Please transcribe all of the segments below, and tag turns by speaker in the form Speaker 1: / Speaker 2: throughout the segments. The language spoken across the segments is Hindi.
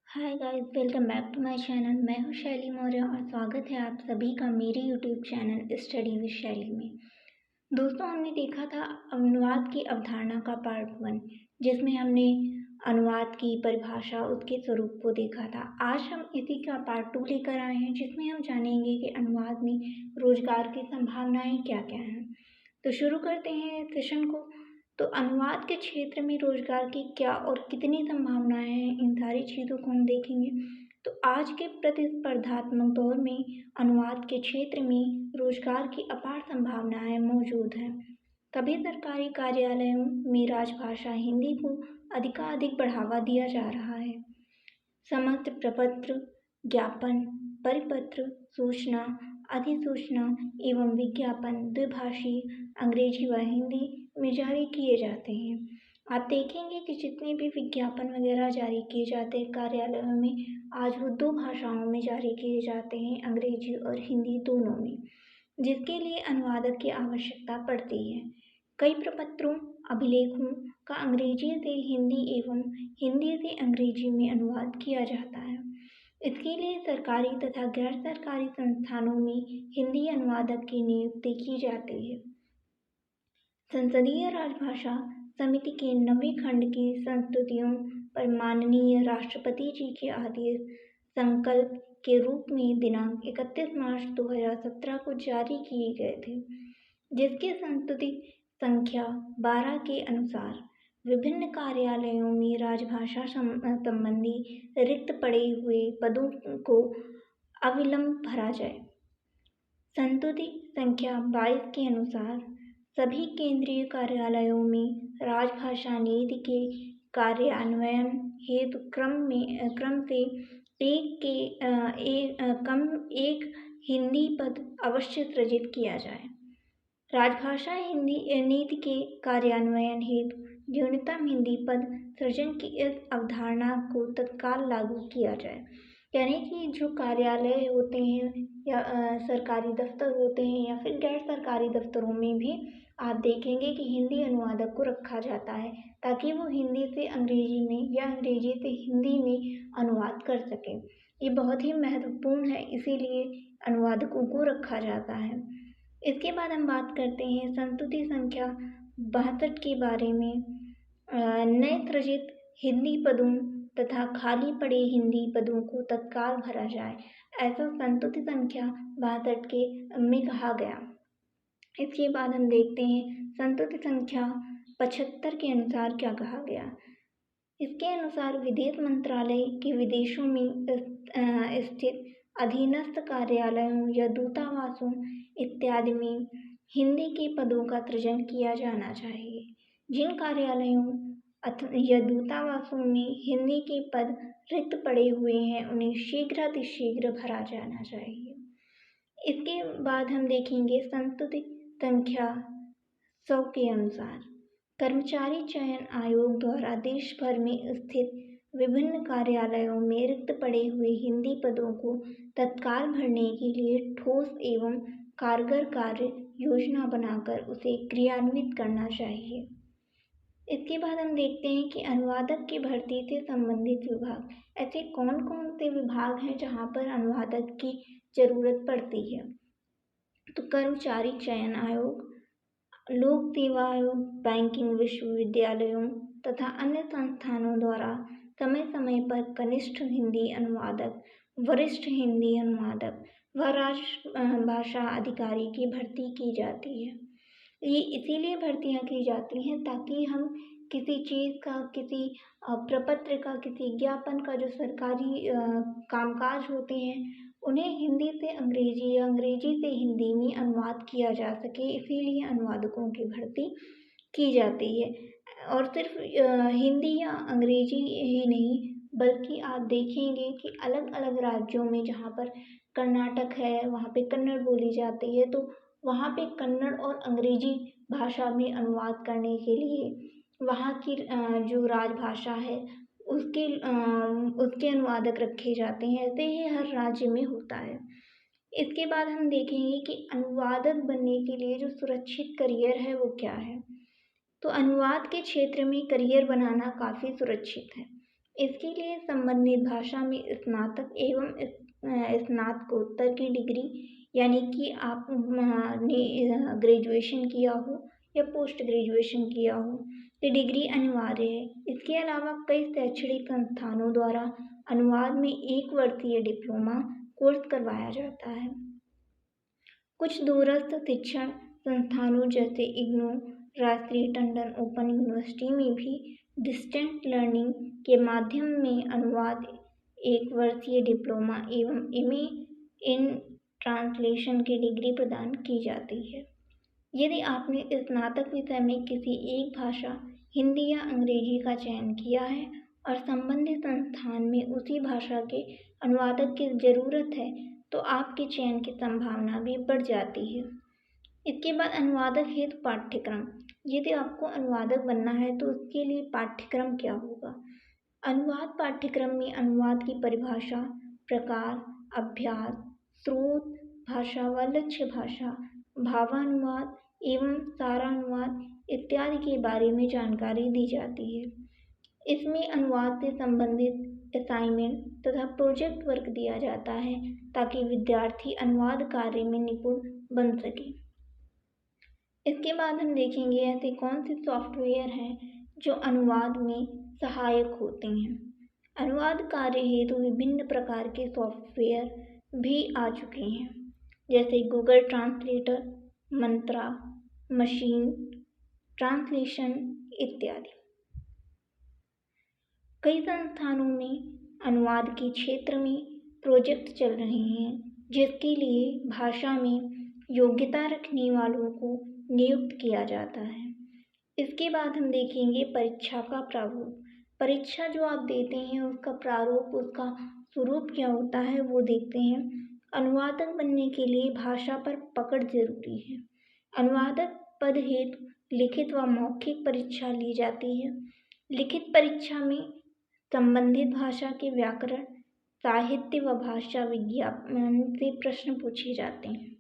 Speaker 1: Hi guys, welcome back to my channel. मैं हूं शैली मौर्य और स्वागत है आप सभी का मेरे यूट्यूब चैनल स्टडी विद शैली में। दोस्तों, हमने देखा था अनुवाद की अवधारणा का पार्ट 1, जिसमें हमने अनुवाद की परिभाषा, उसके स्वरूप को देखा था। आज हम इसी का पार्ट 2 लेकर आए हैं, जिसमें हम जानेंगे कि अनुवाद में रोजगार की संभावनाएं क्या क्या हैं। तो शुरू करते हैं इस सेशन को। तो अनुवाद के क्षेत्र में रोजगार की क्या और कितनी संभावनाएं हैं, इन सारी चीज़ों को हम देखेंगे। तो आज के प्रतिस्पर्धात्मक दौर में अनुवाद के क्षेत्र में रोजगार की अपार संभावनाएं मौजूद हैं। सभी सरकारी कार्यालयों में राजभाषा हिंदी को अधिकाधिक बढ़ावा दिया जा रहा है। समस्त प्रपत्र, ज्ञापन, परिपत्र, सूचना, अधिसूचना एवं विज्ञापन द्विभाषी अंग्रेजी व हिंदी में जारी किए जाते हैं। आप देखेंगे कि जितने भी विज्ञापन वगैरह जारी किए जाते हैं कार्यालयों में, आज वो 2 भाषाओं में जारी किए जाते हैं, अंग्रेजी और हिंदी दोनों में, जिसके लिए अनुवादक की आवश्यकता पड़ती है। कई प्रपत्रों, अभिलेखों का अंग्रेजी से हिंदी एवं हिंदी से अंग्रेजी में अनुवाद किया जाता है। इसके लिए सरकारी तथा गैर सरकारी संस्थानों में हिंदी अनुवादक की नियुक्ति की जाती है। संसदीय राजभाषा समिति के 9वें खंड की संस्तुतियों पर माननीय राष्ट्रपति जी के आदेश संकल्प के रूप में दिनांक 31 मार्च 2017 को जारी किए गए थे, जिसके संस्तुति संख्या 12 के अनुसार विभिन्न कार्यालयों में राजभाषा संबंधी रिक्त पड़े हुए पदों को अविलंब भरा जाए। संस्तुति संख्या 22 के अनुसार सभी केंद्रीय कार्यालयों में राजभाषा नीति के कार्यान्वयन हेतु क्रम से एक हिंदी पद अवश्य सृजित किया जाए। राजभाषा हिंदी नीति के कार्यान्वयन हेतु न्यूनतम हिंदी पद सृजन की इस अवधारणा को तत्काल लागू किया जाए। यानी कि जो कार्यालय होते हैं या सरकारी दफ्तर होते हैं या फिर गैर सरकारी दफ्तरों में भी आप देखेंगे कि हिंदी अनुवादक को रखा जाता है, ताकि वो हिंदी से अंग्रेजी में या अंग्रेजी से हिंदी में अनुवाद कर सके। ये बहुत ही महत्वपूर्ण है, इसीलिए अनुवादकों को रखा जाता है। इसके बाद हम बात करते हैं संस्तुति संख्या 62 के बारे में। नए सृजित हिंदी पदों तथा खाली पड़े हिंदी पदों को तत्काल भरा जाए, ऐसा संस्तुति संख्या 62 के में कहा गया। इसके बाद हम देखते हैं संस्तुति संख्या 75 के अनुसार क्या कहा गया। इसके अनुसार विदेश मंत्रालय के विदेशों में स्थित अधीनस्थ कार्यालयों या दूतावासों इत्यादि में हिंदी के पदों का सृजन किया जाना चाहिए। जिन कार्यालयों या दूतावासों में हिंदी के पद रिक्त पड़े हुए हैं, उन्हें शीघ्रातिशीघ्र भरा जाना चाहिए। इसके बाद हम देखेंगे संस्तुति संख्या 100 के अनुसार कर्मचारी चयन आयोग द्वारा देश भर में स्थित विभिन्न कार्यालयों में रिक्त पड़े हुए हिंदी पदों को तत्काल भरने के लिए ठोस एवं कारगर कार्य योजना बनाकर उसे क्रियान्वित करना चाहिए। इसके बाद हम देखते हैं कि अनुवादक की भर्ती से संबंधित विभाग, ऐसे कौन कौन से विभाग हैं जहां पर अनुवादक की जरूरत पड़ती है। तो कर्मचारी चयन आयोग, लोक सेवा आयोग, बैंकिंग विश्वविद्यालयों तथा अन्य संस्थानों द्वारा समय समय पर कनिष्ठ हिंदी अनुवादक, वरिष्ठ हिंदी अनुवादक व राजभाषा अधिकारी की भर्ती की जाती है। ये इसीलिए भर्तियां की जाती हैं ताकि हम किसी चीज़ का, किसी प्रपत्र का, किसी ज्ञापन का, जो सरकारी कामकाज होते हैं, उन्हें हिंदी से अंग्रेजी या अंग्रेजी से हिंदी में अनुवाद किया जा सके। इसीलिए अनुवादकों की भर्ती की जाती है। और सिर्फ हिंदी या अंग्रेजी ही नहीं, बल्कि आप देखेंगे कि अलग अलग राज्यों में, जहाँ पर कर्नाटक है, वहाँ पे कन्नड़ बोली जाती है, तो वहाँ पे कन्नड़ और अंग्रेजी भाषा में अनुवाद करने के लिए वहाँ की जो राजभाषा है उसके अनुवादक रखे जाते हैं। ऐसे ही हर राज्य में होता है। इसके बाद हम देखेंगे कि अनुवादक बनने के लिए जो सुरक्षित करियर है वो क्या है। तो अनुवाद के क्षेत्र में करियर बनाना काफ़ी सुरक्षित है। इसके लिए संबंधित भाषा में स्नातक एवं स्नातकोत्तर की डिग्री, यानी कि आप ने ग्रेजुएशन किया हो या पोस्ट ग्रेजुएशन किया हो, ये डिग्री अनिवार्य है। इसके अलावा कई शैक्षणिक संस्थानों द्वारा अनुवाद में 1 वर्षीय डिप्लोमा कोर्स करवाया जाता है। कुछ दूरस्थ शिक्षण संस्थानों जैसे इग्नू, राष्ट्रीय टंडन ओपन यूनिवर्सिटी में भी डिस्टेंट लर्निंग के माध्यम में अनुवाद 1 वर्षीय डिप्लोमा एवं MA इन ट्रांसलेशन की डिग्री प्रदान की जाती है। यदि आपने स्नातक विषय में किसी एक भाषा हिंदी या अंग्रेजी का चयन किया है और संबंधित संस्थान में उसी भाषा के अनुवादक की ज़रूरत है, तो आपके चयन की संभावना भी बढ़ जाती है। इसके बाद अनुवादक हेतु पाठ्यक्रम। यदि आपको अनुवादक बनना है तो उसके लिए पाठ्यक्रम क्या होगा? अनुवाद पाठ्यक्रम में अनुवाद की परिभाषा, प्रकार, अभ्यास, स्रोत, भाषा व लक्ष्य भाषा, भावानुवाद एवं सारानुवाद इत्यादि के बारे में जानकारी दी जाती है। इसमें अनुवाद से संबंधित असाइनमेंट तथा प्रोजेक्ट वर्क दिया जाता है ताकि विद्यार्थी अनुवाद कार्य में निपुण बन सके। इसके बाद हम देखेंगे ऐसे कौन से सॉफ्टवेयर हैं जो अनुवाद में सहायक होते हैं। अनुवाद कार्य हेतु विभिन्न प्रकार के सॉफ्टवेयर भी आ चुके हैं, जैसे गूगल ट्रांसलेटर, मंत्रा, मशीन ट्रांसलेशन इत्यादि। कई संस्थानों में अनुवाद के क्षेत्र में प्रोजेक्ट चल रहे हैं, जिसके लिए भाषा में योग्यता रखने वालों को नियुक्त किया जाता है। इसके बाद हम देखेंगे परीक्षा का प्रारूप। परीक्षा जो आप देते हैं उसका प्रारूप, उसका स्वरूप क्या होता है वो देखते हैं। अनुवादक बनने के लिए भाषा पर पकड़ जरूरी है। अनुवादक पद हेतु लिखित व मौखिक परीक्षा ली जाती है। लिखित परीक्षा में संबंधित भाषा के व्याकरण, साहित्य व भाषा विज्ञान से प्रश्न पूछे जाते हैं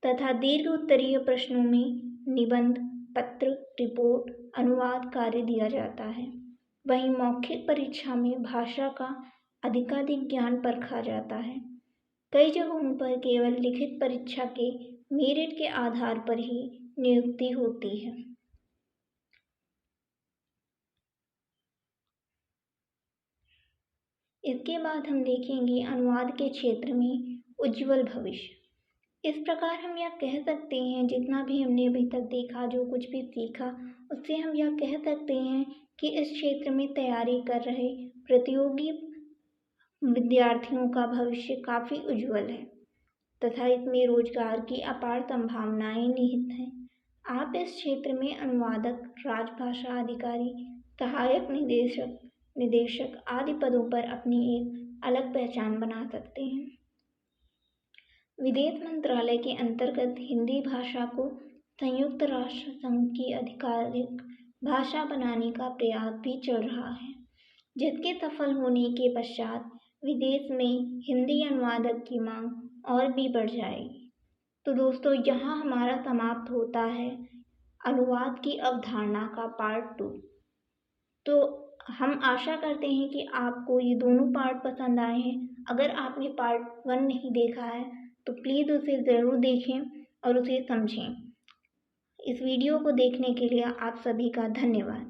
Speaker 1: तथा दीर्घ उत्तरीय प्रश्नों में निबंध, पत्र, रिपोर्ट, अनुवाद कार्य दिया जाता है। वहीं मौखिक परीक्षा में भाषा का अधिकाधिक ज्ञान परखा जाता है। कई जगहों पर केवल लिखित परीक्षा के मेरिट के आधार पर ही नियुक्ति होती है। इसके बाद हम देखेंगे अनुवाद के क्षेत्र में उज्ज्वल भविष्य। इस प्रकार हम यह कह सकते हैं, जितना भी हमने अभी तक देखा, जो कुछ भी सीखा, उससे हम यह कह सकते हैं कि इस क्षेत्र में तैयारी कर रहे प्रतियोगी विद्यार्थियों का भविष्य काफ़ी उज्ज्वल है तथा इसमें रोजगार की अपार संभावनाएं निहित हैं। आप इस क्षेत्र में अनुवादक, राजभाषा अधिकारी, सहायक निदेशक आदि पदों पर अपनी एक अलग पहचान बना सकते हैं। विदेश मंत्रालय के अंतर्गत हिंदी भाषा को संयुक्त राष्ट्र संघ की आधिकारिक भाषा बनाने का प्रयास भी चल रहा है, जिसके सफल होने के पश्चात विदेश में हिंदी अनुवादक की मांग और भी बढ़ जाएगी। तो दोस्तों, यहाँ हमारा समाप्त होता है अनुवाद की अवधारणा का पार्ट 2। तो हम आशा करते हैं कि आपको ये दोनों पार्ट पसंद आए हैं। अगर आपने पार्ट 1 नहीं देखा है तो प्लीज़ उसे ज़रूर देखें और उसे समझें। इस वीडियो को देखने के लिए आप सभी का धन्यवाद।